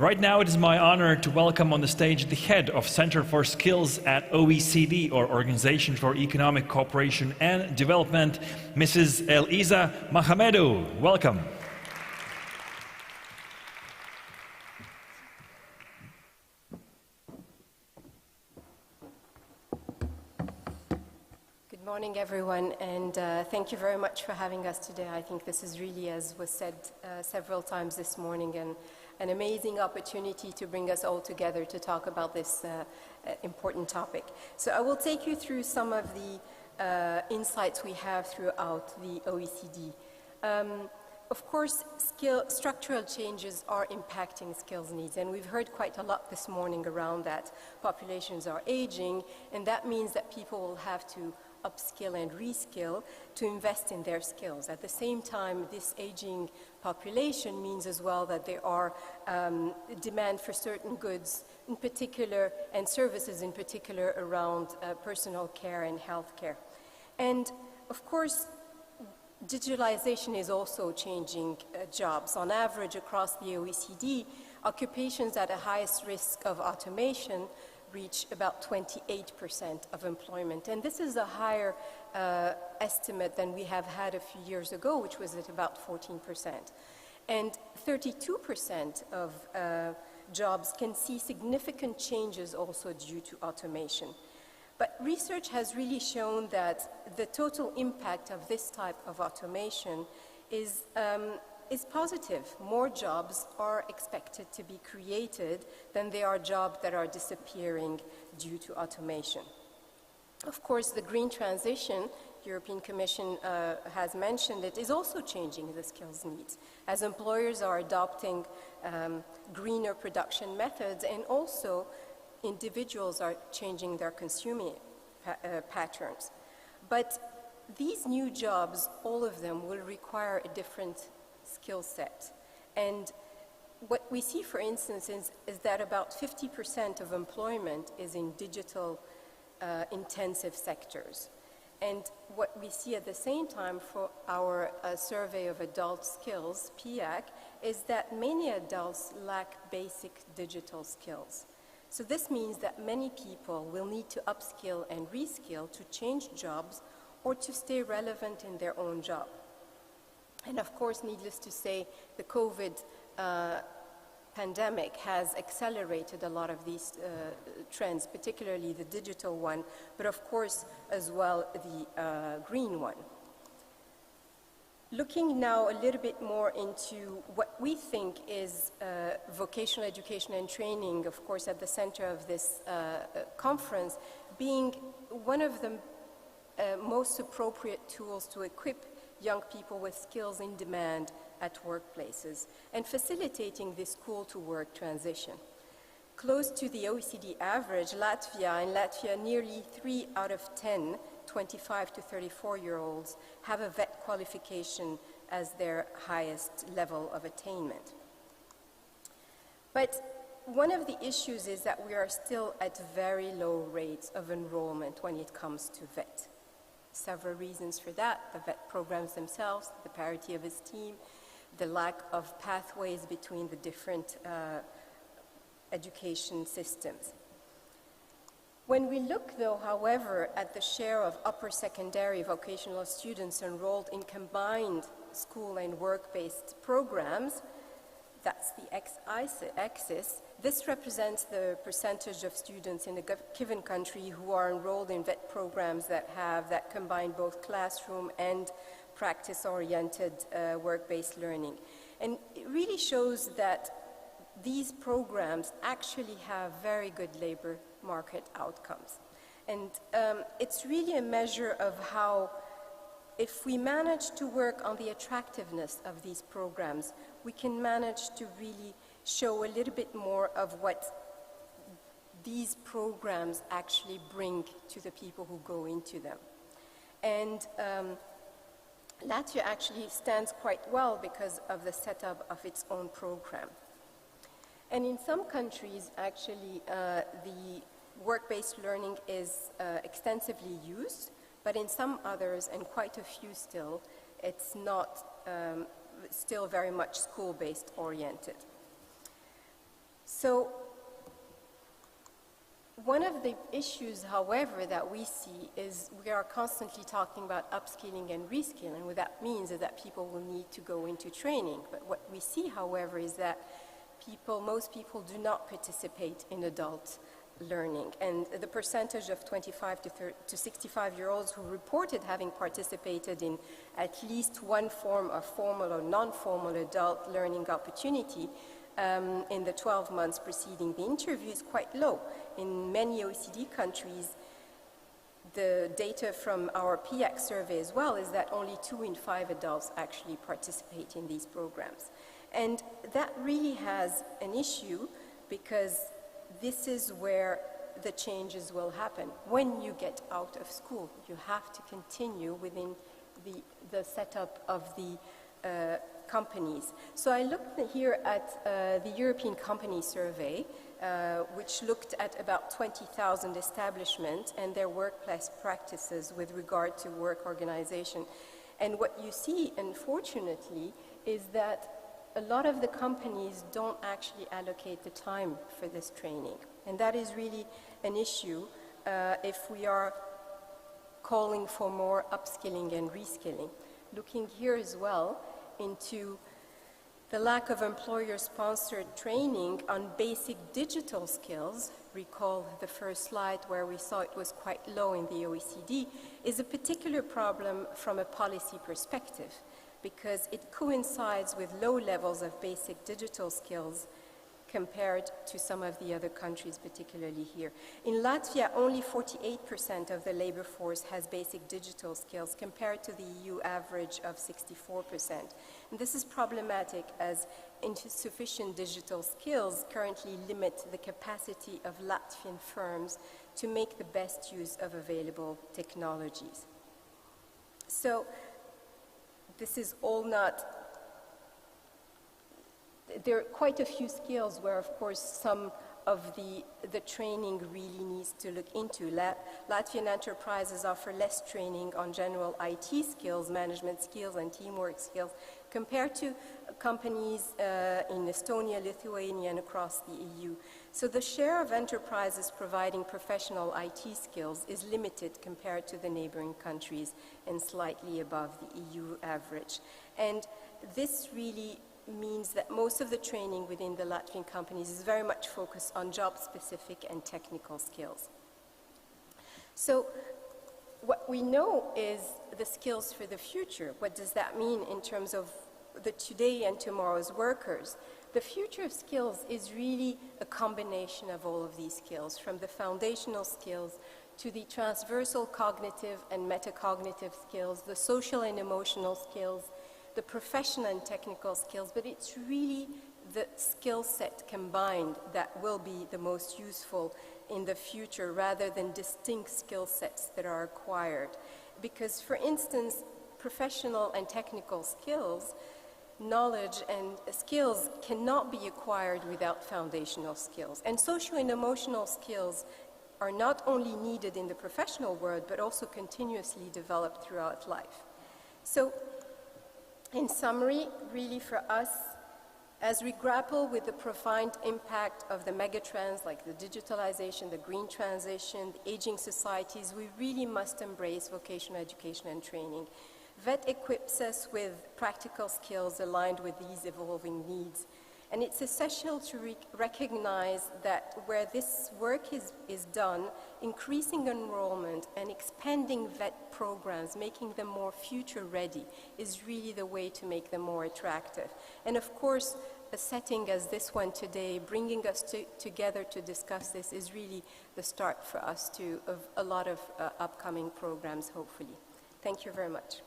Right now, it is my honor to welcome on the stage the head of Center for Skills at OECD, or Organization for Economic Cooperation and Development, Mrs. Elisa Mohamedou. Welcome. Good morning, everyone, and thank you very much for having us today. I think this is really, as was said several times this morning, an amazing opportunity to bring us all together to talk about this important topic. So I will take you through some of the insights we have throughout the OECD. Of course, structural changes are impacting skills needs, and we've heard quite a lot this morning around that. Populations are aging, and that means that people will have to upskill and reskill to invest in their skills. At the same time, this aging population means as well that there are demand for certain goods in particular and services in particular around personal care and healthcare. And of course, digitalization is also changing jobs. On average, across the OECD, occupations at the highest risk of automation reach about 28% of employment. And this is a higher estimate than we have had a few years ago, which was at about 14%. And 32% of jobs can see significant changes also due to automation. But research has really shown that the total impact of this type of automation is positive. More jobs are expected to be created than there are jobs that are disappearing due to automation. Of course, the green transition, European Commission has mentioned it, is also changing the skills needs as employers are adopting greener production methods, and also individuals are changing their consuming patterns. But these new jobs, all of them, will require a different skill set. And what we see, for instance, is that about 50% of employment is in digital intensive sectors. And what we see at the same time for our survey of adult skills, PIAC, is that many adults lack basic digital skills. So this means that many people will need to upskill and reskill to change jobs or to stay relevant in their own job. And of course, needless to say, the COVID pandemic has accelerated a lot of these trends, particularly the digital one, but of course, as well, the green one. Looking now a little bit more into what we think is vocational education and training, of course, at the center of this conference, being one of the most appropriate tools to equip young people with skills in demand at workplaces and facilitating this school-to-work transition. Close to the OECD average, Latvia, nearly 3 out of 10 25 to 34-year-olds have a VET qualification as their highest level of attainment. But one of the issues is that we are still at very low rates of enrollment when it comes to VET. Several reasons for that: the VET programs themselves, the parity of esteem, the lack of pathways between the different education systems. When we look, though, however, at the share of upper secondary vocational students enrolled in combined school and work-based programs, that's the x-axis, this represents the percentage of students in a given country who are enrolled in VET programs that combine both classroom and practice-oriented work-based learning. And it really shows that these programs actually have very good labor market outcomes. And it's really a measure of how, if we manage to work on the attractiveness of these programs, we can manage to really show a little bit more of what these programs actually bring to the people who go into them. And Latvia actually stands quite well because of the setup of its own program. And in some countries, actually, the work-based learning is extensively used, but in some others, and quite a few still, it's not still very much school-based oriented. So one of the issues, however, that we see is we are constantly talking about upskilling and reskilling, and what that means is that people will need to go into training. But what we see, however, is that most people do not participate in adult learning. And the percentage of 25 to 65-year-olds who reported having participated in at least one form of formal or non-formal adult learning opportunity in the 12 months preceding the interview is quite low. In many OECD countries, the data from our PIAC survey as well is that only 2 in 5 adults actually participate in these programs. And that really has an issue because this is where the changes will happen. When you get out of school, you have to continue within the setup of the companies. So I looked here at the European Company Survey, which looked at about 20,000 establishments and their workplace practices with regard to work organization. And what you see, unfortunately, is that a lot of the companies don't actually allocate the time for this training. And that is really an issue if we are calling for more upskilling and reskilling. Looking here as well into the lack of employer-sponsored training on basic digital skills, recall the first slide where we saw it was quite low in the OECD, is a particular problem from a policy perspective because it coincides with low levels of basic digital skills compared to some of the other countries, particularly here. In Latvia, only 48% of the labor force has basic digital skills compared to the EU average of 64%. And this is problematic as insufficient digital skills currently limit the capacity of Latvian firms to make the best use of available technologies. So this is all not. There are quite a few skills where, of course, some of the training really needs to look into. Latvian enterprises offer less training on general IT skills, management skills, and teamwork skills compared to companies in Estonia, Lithuania, and across the EU. So the share of enterprises providing professional IT skills is limited compared to the neighboring countries and slightly above the EU average. And this really means that most of the training within the Latvian companies is very much focused on job-specific and technical skills. So what we know is the skills for the future. What does that mean in terms of the today and tomorrow's workers? The future of skills is really a combination of all of these skills, from the foundational skills to the transversal cognitive and metacognitive skills, the social and emotional skills, the professional and technical skills, but it's really the skill set combined that will be the most useful in the future rather than distinct skill sets that are acquired. Because, for instance, professional and technical skills, knowledge and skills cannot be acquired without foundational skills. And social and emotional skills are not only needed in the professional world, but also continuously developed throughout life. So, in summary, really for us, as we grapple with the profound impact of the megatrends like the digitalization, the green transition, the aging societies, we really must embrace vocational education and training. VET equips us with practical skills aligned with these evolving needs. And it's essential to recognize that where this work is done, increasing enrollment and expanding VET programs, making them more future ready, is really the way to make them more attractive. And of course, a setting as this one today, bringing us together to discuss this, is really the start for us of a lot of upcoming programs, hopefully. Thank you very much.